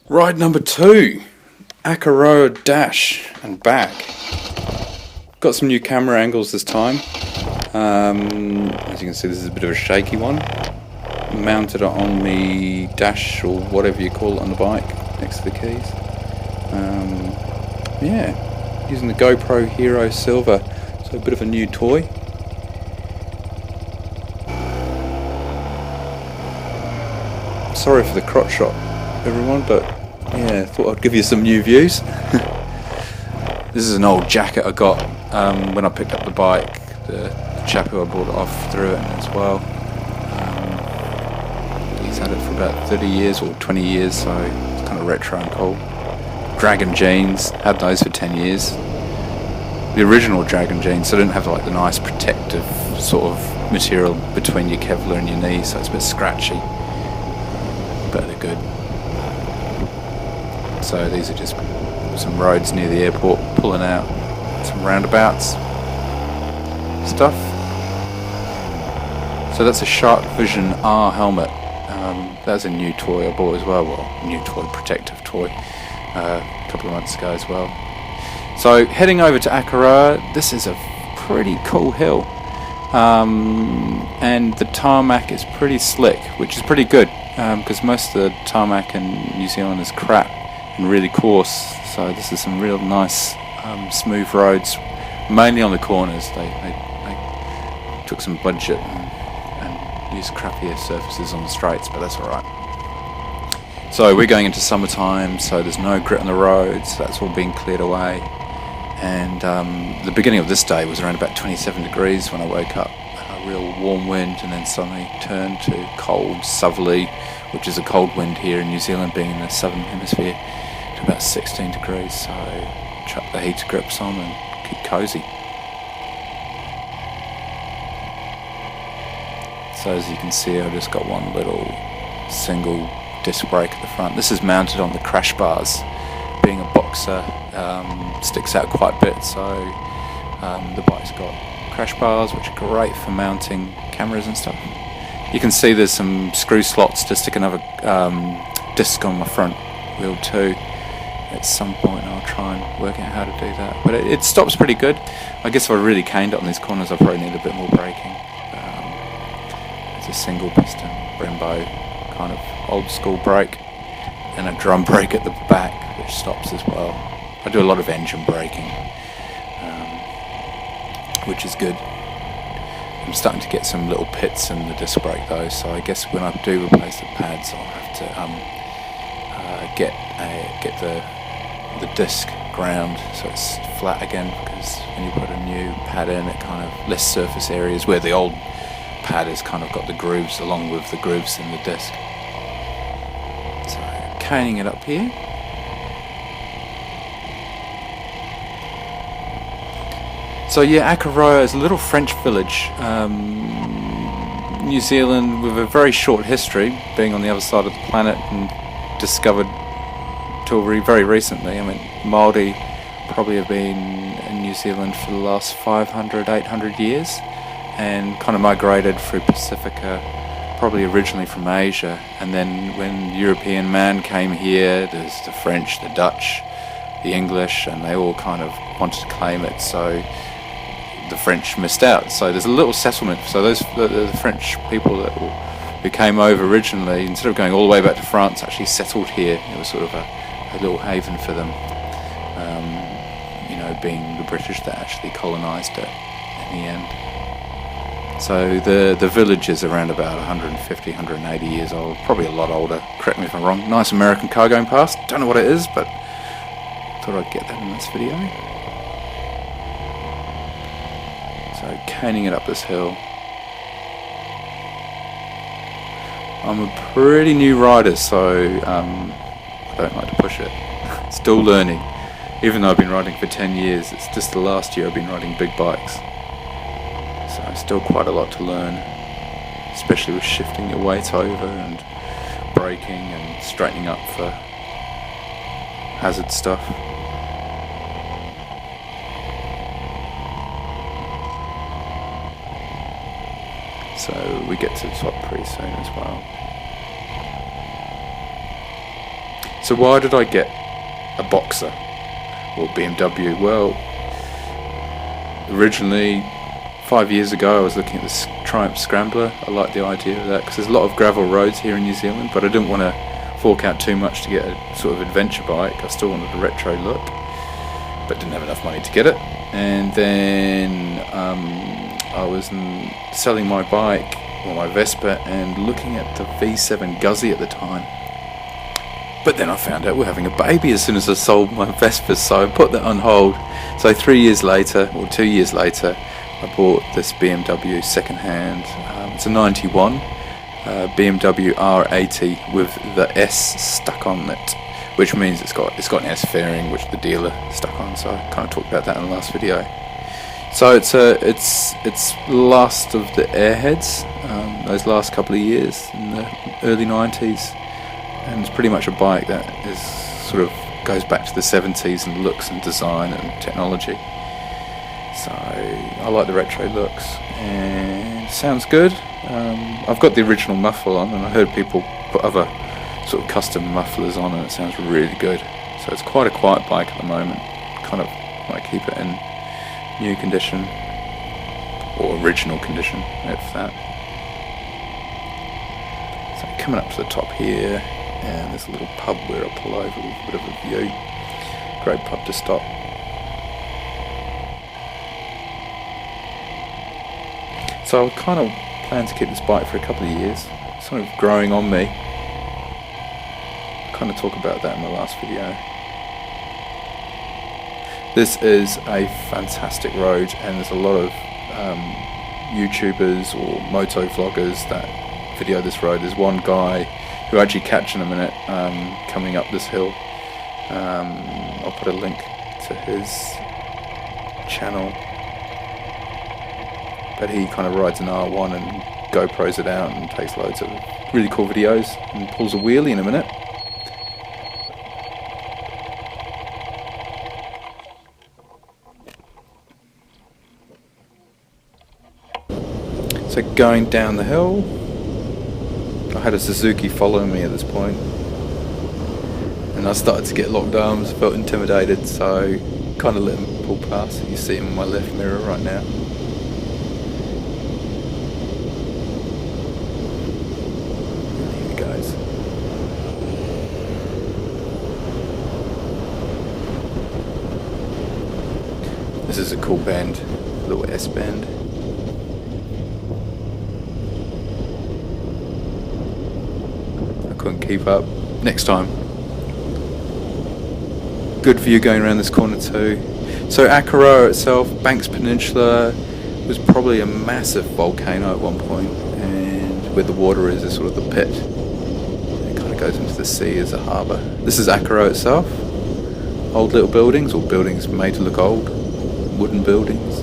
Ride number 2, Akaroa dash and back. Got some new camera angles this time. As you can see, this is a bit of a shaky one. Mounted it on the dash or whatever you call it on the bike, next to the keys. Yeah, using the GoPro Hero Silver, so a bit of a new toy. Sorry for the crotch shot, everyone, but yeah, thought I'd give you some new views. This is an old jacket I got when I picked up the bike. The chap who I bought it off threw it in as well. He's had it for about 30 years or 20 years, so it's kind of retro and cool. Dragon jeans, had those for 10 years. The original Dragon jeans, so they didn't have like the nice protective sort of material between your Kevlar and your knee, so it's a bit scratchy. But they're good. So these are just some roads near the airport, pulling out some roundabouts stuff. So that's a Shark Vision R helmet. That's a new toy I bought as well. Well, new toy, protective toy, a couple of months ago as well. So heading over to Akaroa, this is a pretty cool hill. And the tarmac is pretty slick, which is pretty good, because most of the tarmac in New Zealand is crap and really coarse. So this is some real nice smooth roads, mainly on the corners. They took some budget and used crappier surfaces on the straights, but that's alright. So we're going into summertime, so there's no grit on the roads. That's all being cleared away. And the beginning of this day was around about 27 degrees when I woke up. A real warm wind, and then suddenly turned to cold southerly, which is a cold wind here in New Zealand, being in the southern hemisphere, to about 16 degrees. So chuck the heater grips on and keep cozy. So as you can see, I've just got one little single disc brake at the front. This is mounted on the crash bars. Being a boxer, sticks out quite a bit, so the bike's got crash bars, which are great for mounting cameras and stuff. You can see there's some screw slots to stick another disc on my front wheel too. At some point I'll try and work out how to do that, but it stops pretty good. I guess if I really caned it on these corners I probably need a bit more braking. It's a single piston Brembo kind of old school brake, and a drum brake at the back which stops as well. I do a lot of engine braking, which is good. I'm starting to get some little pits in the disc brake though, so I guess when I do replace the pads I'll have to get the disc ground so it's flat again, because when you put a new pad in it kind of less surface areas where the old pad has kind of got the grooves along with the grooves in the disc. So caning it up here. So yeah, Akaroa is a little French village, New Zealand with a very short history, being on the other side of the planet and discovered till very recently. I mean, Māori probably have been in New Zealand for the last 500, 800 years, and kind of migrated through Pacifica, probably originally from Asia. And then when European man came here, there's the French, the Dutch, the English, and they all kind of wanted to claim it. So the French missed out. So there's a little settlement. So those the French people who came over originally, instead of going all the way back to France, actually settled here. It was sort of a little haven for them. Being the British that actually colonised it in the end. So the village is around about 150, 180 years old, probably a lot older. Correct me if I'm wrong. Nice American car going past. Don't know what it is, but thought I'd get that in this video. So caning it up this hill. I'm a pretty new rider, so I don't like to push it. Still learning. Even though I've been riding for 10 years, it's just the last year I've been riding big bikes. So still quite a lot to learn, especially with shifting your weight over and braking and straightening up for hazard stuff. So we get to the top pretty soon as well. So why did I get a Boxer or BMW? Well, originally 5 years ago I was looking at this Triumph Scrambler. I liked the idea of that because there's a lot of gravel roads here in New Zealand, but I didn't want to fork out too much to get a sort of adventure bike. I still wanted a retro look, but didn't have enough money to get it. And then I was selling my bike, or my Vespa, and looking at the V7 Guzzi at the time. But then I found out we're having a baby as soon as I sold my Vespa, so I put that on hold. So 3 years later, or 2 years later, I bought this BMW second-hand. It's a 91 BMW R80 with the S stuck on it, which means it's got an S fairing which the dealer stuck on. So I kind of talked about that in the last video. So it's last of the Airheads, those last couple of years in the early 90s, and it's pretty much a bike that is sort of goes back to the 70s in looks and design and technology. So I like the retro looks and it sounds good. I've got the original muffler on, and I heard people put other sort of custom mufflers on, and it sounds really good. So it's quite a quiet bike at the moment. Kind of want to keep it in new condition, or original condition, if that. So coming up to the top here, and there's a little pub where I'll pull over with a bit of a view. Great pub to stop. So I kind of plan to keep this bike for a couple of years. It's kind of growing on me. I kind of talk about that in the last video. This is a fantastic road, and there's a lot of YouTubers or motovloggers that video this road. There's one guy who I actually catch in a minute coming up this hill. I'll put a link to his channel, but he kind of rides an R1 and GoPros it out and takes loads of really cool videos and pulls a wheelie in a minute. So going down the hill, I had a Suzuki following me at this point, and I started to get locked arms, felt intimidated, so kind of let him pull past. You see him in my left mirror right now. And here he goes. This is a cool bend, a little S bend. Couldn't keep up. Next time. Good view going around this corner too. So Akaroa itself, Banks Peninsula, was probably a massive volcano at one point, and where the water is sort of the pit. It kind of goes into the sea as a harbour. This is Akaroa itself. Old little buildings, or buildings made to look old. Wooden buildings.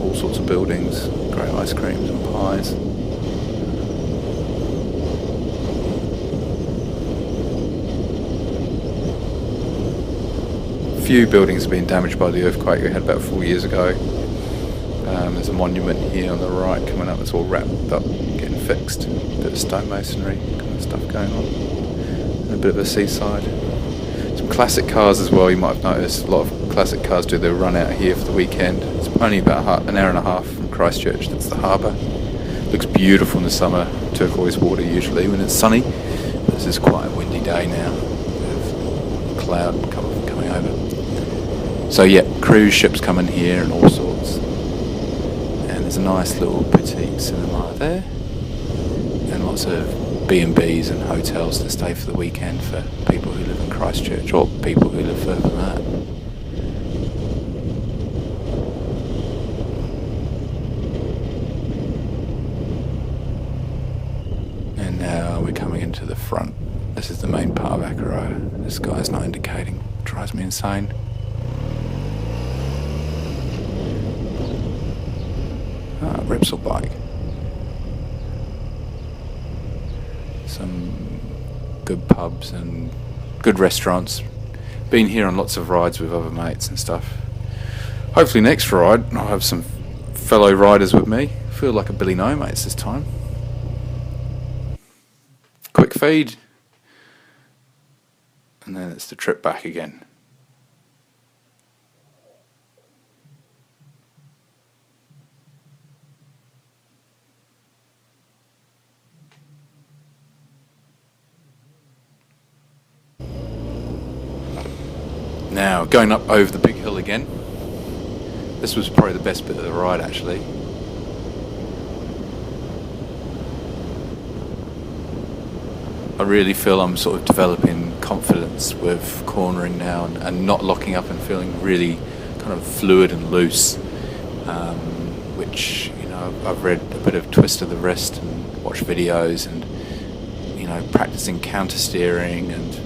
All sorts of buildings. Great ice creams and pies. Few buildings have been damaged by the earthquake we had about 4 years ago. There's a monument here on the right coming up that's all wrapped up, getting fixed. A bit of stonemasonry kind of stuff going on. And a bit of a seaside. Some classic cars as well, you might have noticed. A lot of classic cars do their run out here for the weekend. It's only about an hour and a half from Christchurch, that's the harbour. Looks beautiful in the summer, turquoise water usually when it's sunny. This is quite a windy day now, with cloud coming over. So yeah, cruise ships coming here and all sorts. And there's a nice little boutique cinema there. And lots of B&Bs and hotels to stay for the weekend for people who live in Christchurch or people who live further than that. And now we're coming into the front. This is the main part of Akaroa. This guy's not indicating. Drives me insane. Repsol bike. Some good pubs and good restaurants. Been here on lots of rides with other mates and stuff. Hopefully next ride I'll have some fellow riders with me. Feel like a Billy No Mates this time. Quick feed. and then it's the trip back again. Now, going up over the big hill again. This was probably the best bit of the ride, actually. I really feel I'm sort of developing confidence with cornering now, and not locking up and feeling really kind of fluid and loose. Which, you know, I've read a bit of Twist of the Wrist and watched videos, and, you know, practicing counter steering and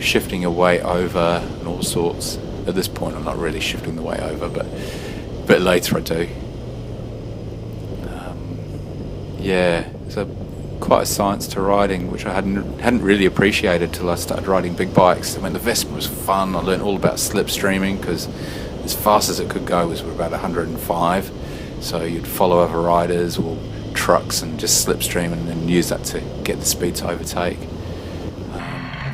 shifting your weight over and all sorts. At this point I'm not really shifting the weight over, but a bit later I do. Yeah, it's quite a science to riding, which I hadn't really appreciated till I started riding big bikes. I mean, the Vespa was fun. I learned all about slipstreaming, because as fast as it could go was about 105, so you'd follow other riders or trucks and just slipstream and then use that to get the speed to overtake.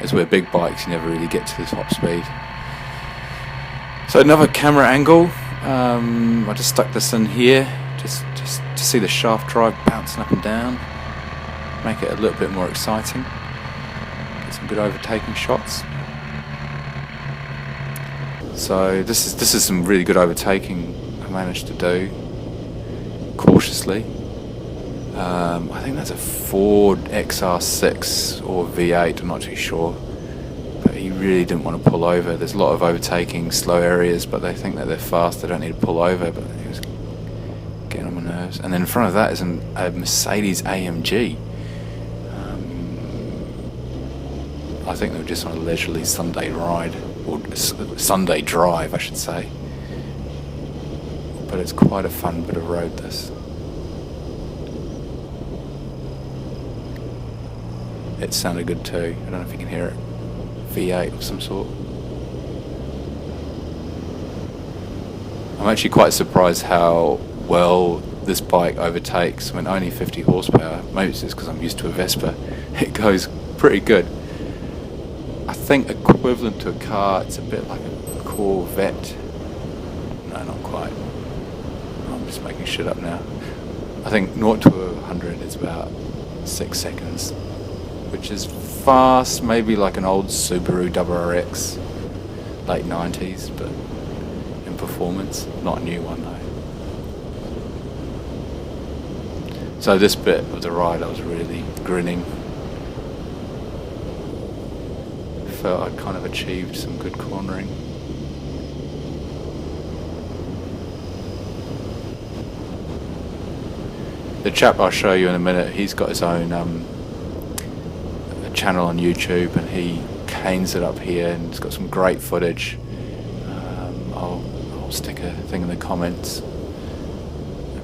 As with big bikes, you never really get to the top speed. So another camera angle. I just stuck this in here, just to see the shaft drive bouncing up and down, make it a little bit more exciting. Get some good overtaking shots. So this is some really good overtaking I managed to do cautiously. I think that's a Ford XR6 or V8, I'm not too sure, but he really didn't want to pull over. There's a lot of overtaking, slow areas, but they think that they're fast, they don't need to pull over, but he was getting on my nerves. And then in front of that is a Mercedes AMG. I think they were just on a leisurely Sunday ride, or Sunday drive I should say, but it's quite a fun bit of road, this. It sounded good too. I don't know if you can hear it. V8 of some sort. I'm actually quite surprised how well this bike overtakes. I mean, only 50 horsepower. Maybe it's just because I'm used to a Vespa. It goes pretty good. I think equivalent to a car, it's a bit like a Corvette. No, not quite. I'm just making shit up now. I think 0 to 100 is about 6 seconds. Which is fast, maybe like an old Subaru WRX, late 90s, but in performance, not a new one though. So this bit of the ride I was really grinning. Felt I'd kind of achieved some good cornering. The chap I'll show you in a minute, he's got his own channel on YouTube, and he canes it up here, and it's got some great footage. I'll stick a thing in the comments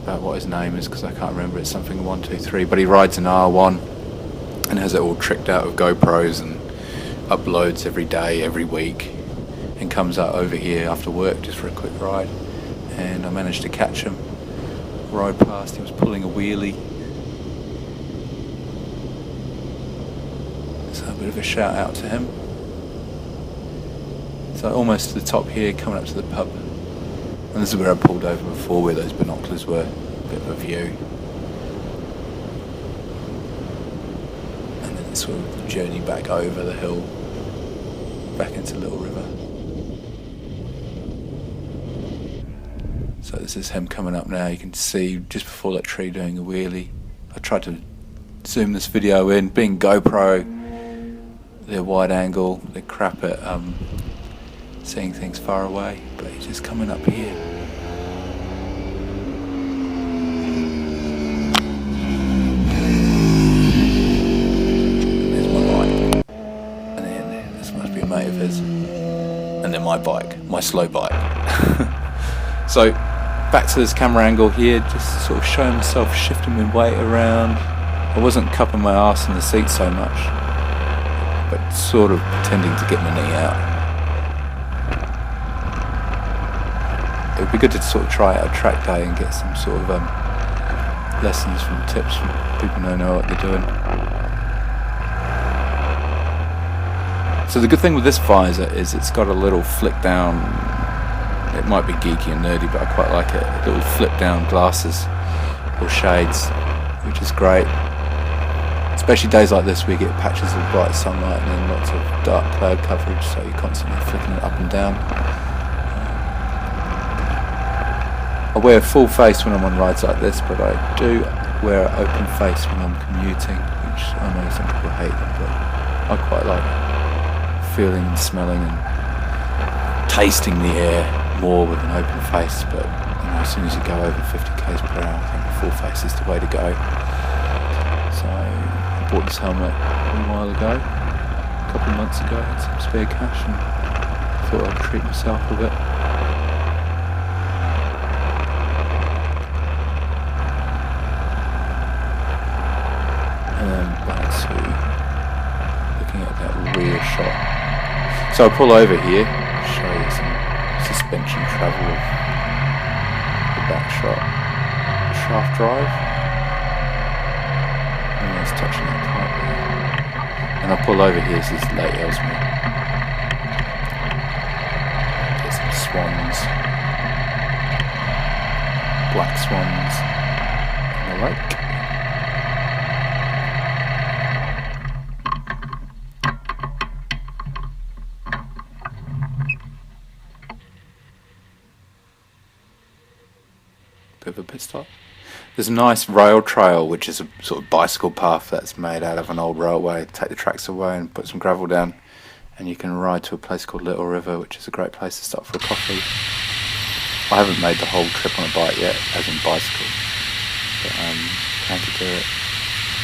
about what his name is, because I can't remember. It's something 123, but he rides an R1 and has it all tricked out with GoPros and uploads every day, every week, and comes out over here after work just for a quick ride. And I managed to catch him, rode past, he was pulling a wheelie. So a bit of a shout out to him. So almost to the top here, coming up to the pub. And this is where I pulled over before, where those binoculars were. A bit of a view. And then sort of journey back over the hill, back into Little River. So this is him coming up now. You can see just before that tree doing a wheelie. I tried to zoom this video in, being GoPro, they're wide angle, they crap at seeing things far away, but he's just coming up here. There's my bike, and then this must be a mate of his, and then my bike, my slow bike. So back to this camera angle here, just sort of showing myself shifting my weight around. I wasn't cupping my ass in the seat so much, but sort of pretending to get my knee out. It would be good to sort of try out a track day and get some sort of lessons from tips from people who know what they're doing. So the good thing with this visor is it's got a little flip down, it might be geeky and nerdy, but I quite like it, little flip down glasses or shades, which is great. Especially days like this where you get patches of bright sunlight and then lots of dark cloud coverage, so you're constantly flicking it up and down. I wear a full face when I'm on rides like this, but I do wear an open face when I'm commuting, which I know some people hate, but I quite like feeling and smelling and tasting the air more with an open face. But you know, as soon as you go over 50 k's per hour, I think a full face is the way to go. So I bought this helmet a while ago, a couple of months ago, had some spare cash and thought I'd treat myself a bit. And then back to looking at that rear shot. So I'll pull over here, show you some suspension travel of the back shot, the shaft drive, and it's touching that part there. And I'll pull over here, this is Lake Ellesmere. Get some swans, black swans in the lake. Bit of a pit stop. There's a nice rail trail, which is a sort of bicycle path that's made out of an old railway. Take the tracks away and put some gravel down, and you can ride to a place called Little River, which is a great place to stop for a coffee. I haven't made the whole trip on a bike yet, as in bicycle, but plan to do it.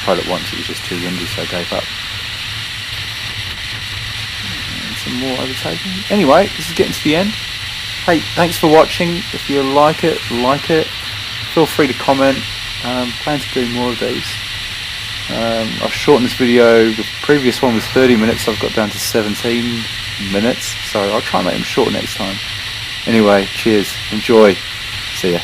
Tried it once, it was just too windy, so I gave up. And some more overtaking. Anyway, this is getting to the end. Hey, thanks for watching. If you like it, feel free to comment. Plan to do more of these. I've shortened this video. The previous one was 30 minutes, so I've got down to 17 minutes. So I'll try and make them shorter next time. Anyway, cheers. Enjoy. See ya.